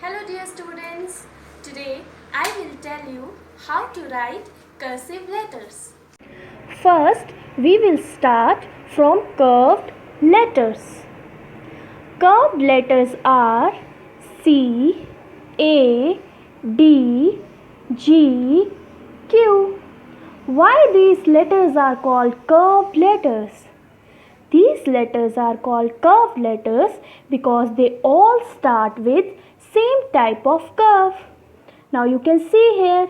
Hello dear students, today I will tell you how to write cursive letters. First, we will start from curved letters. Curved letters are C, A, D, G, Q. Why these letters are called curved letters? These letters are called curved letters because they all start with same type of curve. Now you can see here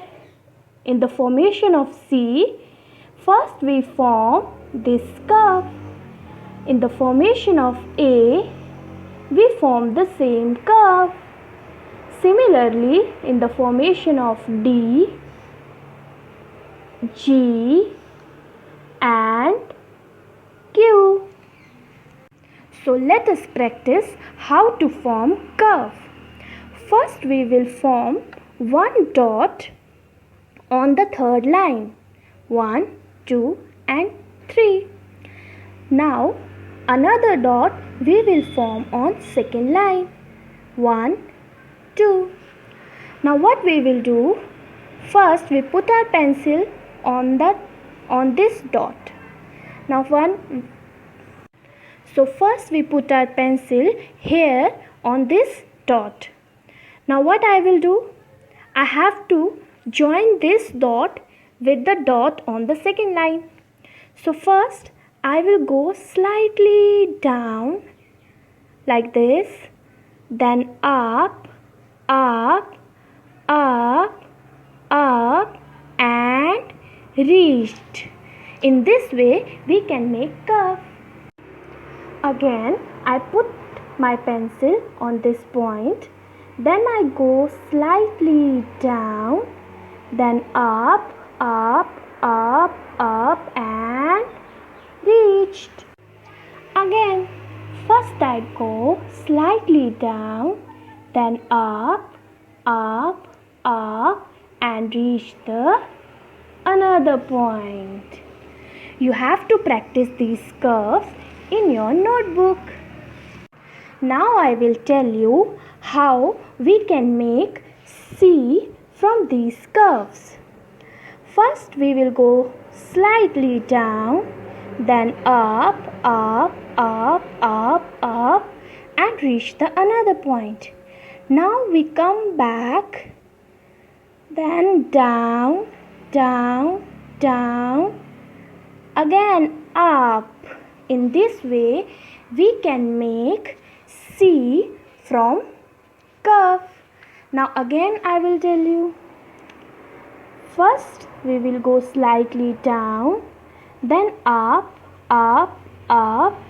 in the formation of C, first we form this curve. In the formation of A, we form the same curve. Similarly, in the formation of D, G and Q. So let us practice how to form curve. First we will form one dot on the third line. 1, 2 and 3. Now another dot we will form on second line. 1, 2. Now what we will do? First we put our pencil on this dot. So first we put our pencil here on this dot. Now what I will do? I have to join this dot with the dot on the second line. So first I will go slightly down like this, then up, up, up, up and reached. In this way we can make curve. Again I put my pencil on this point, then I go slightly down, then up, up, up, up and reached. Again, first I go slightly down, then up, up, up and reach the another point. You have to practice these curves in your notebook. Now I will tell you how we can make C from these curves. First we will go slightly down, then up, up, up, up, up and reach the another point. Now we come back, then down, down, down, again up. In this way we can make C from curve. Now again I will tell you. First we will go slightly down, then up, up, up,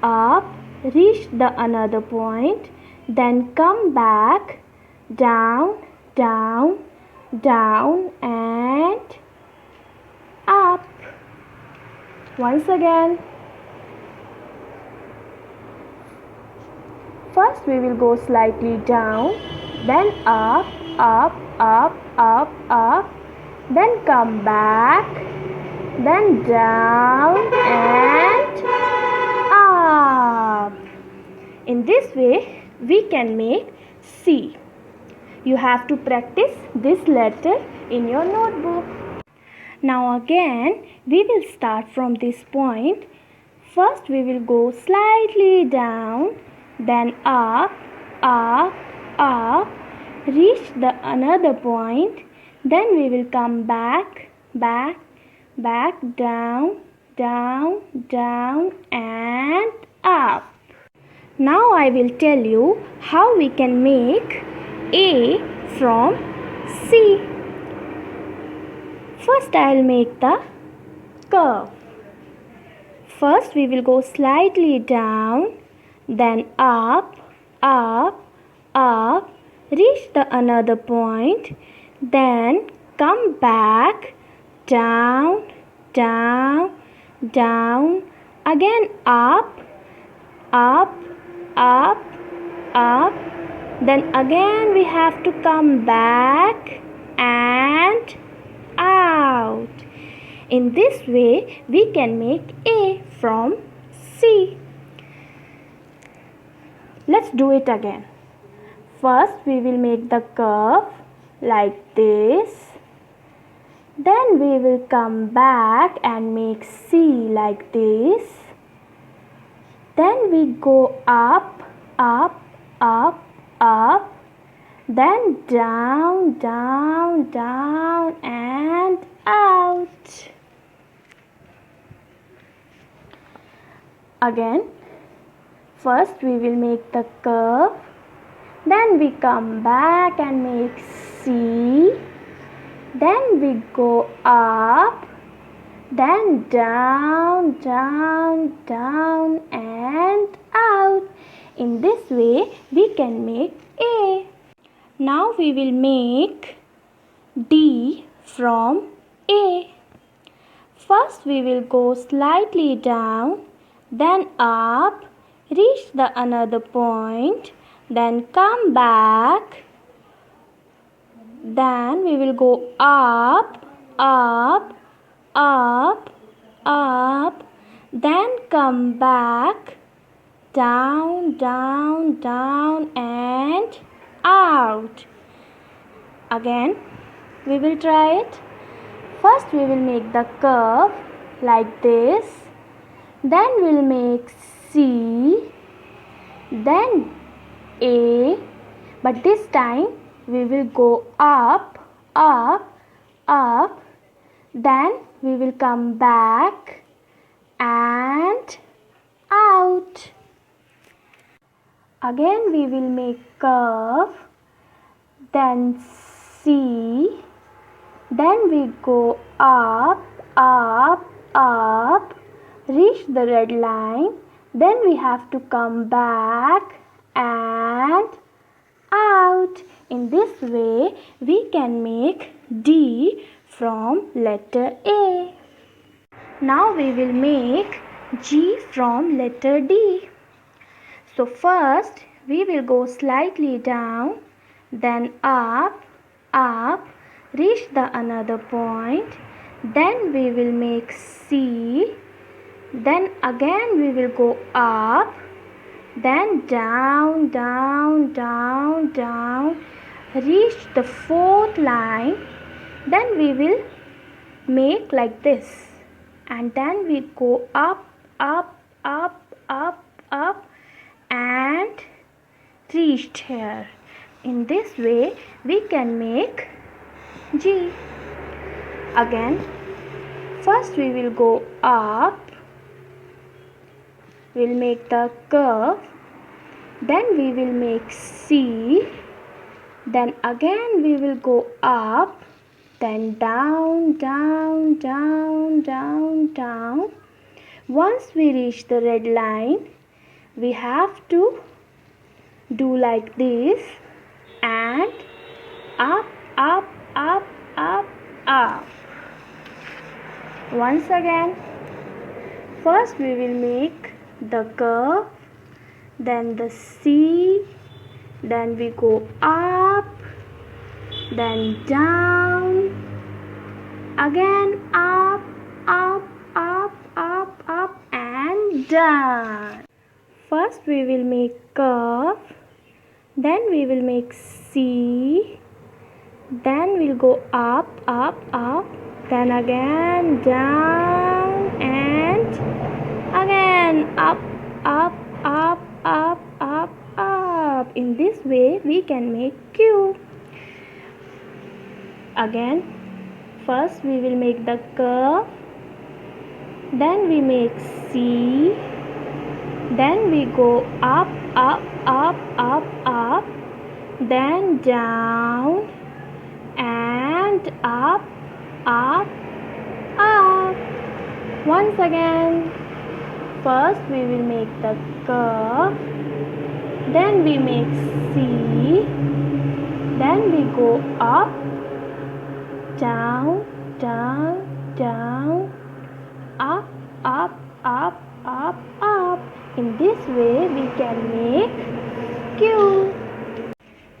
up, reach the another point, then come back, down, down, down and up. Once again. First we will go slightly down, then up, up, up, up, up, then come back, then down and up. In this way we can make C. You have to practice this letter in your notebook. Now again we will start from this point. First we will go slightly down, then up, up, up, reach the another point, then we will come back, back, back, down, down, down and up. Now I will tell you how we can make A from C. First I will make the curve. First we will go slightly down, then up, up, up, reach the another point, then come back, down, down, down, again up, up, up, up, then again we have to come back and out. In this way we can make A from C. Let's do it again. First we will make the curve like this. Then we will come back and make C like this. Then we go up, up, up, up. Then down, down, down and out. Again, first we will make the curve. Then we come back and make C. Then we go up. Then down, down, down and out. In this way we can make A. Now we will make D from A. First we will go slightly down, then up, reach the another point, then come back. Then we will go up, up, up, up, then come back, down, down, down and out. Again we will try it. First we will make the curve like this. Then we'll make C, then A, but this time we will go up, up, up, then we will come back and out. Again we will make curve, then C, then we go up, up, up, reach the red line, then we have to come back and out. In this way we can make D from letter A. Now we will make G from letter D. So first we will go slightly down, then up, up, reach the another point, then we will make C, then again we will go up, then down, down, down, down, reach the fourth line, then we will make like this, and then we go up, up, up, up, up and reached here. In this way we can make G. Again, first we will go up, we'll make the curve, then we will make C, then again we will go up, then down, down, down, down, down. Once we reach the red line, we have to do like this and up, up, up, up, up. Once again, first we will make the curve, then the C, then we go up, then down, again up, up, up, up, up and down. First we will make curve, then we will make C, then we'll go up, up, up, then again down and again up, up, up, up, up, up. In this way we can make Q. Again, first we will make the curve, then we make C, then we go up, up, up, up, up, then down and up, up, up. Once again, first we will make the curve, then we make C, then we go up, down, down, down, up, up, up, up, up. In this way we can make Q.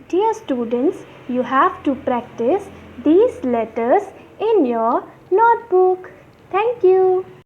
Dear students, you have to practice these letters in your notebook. Thank you.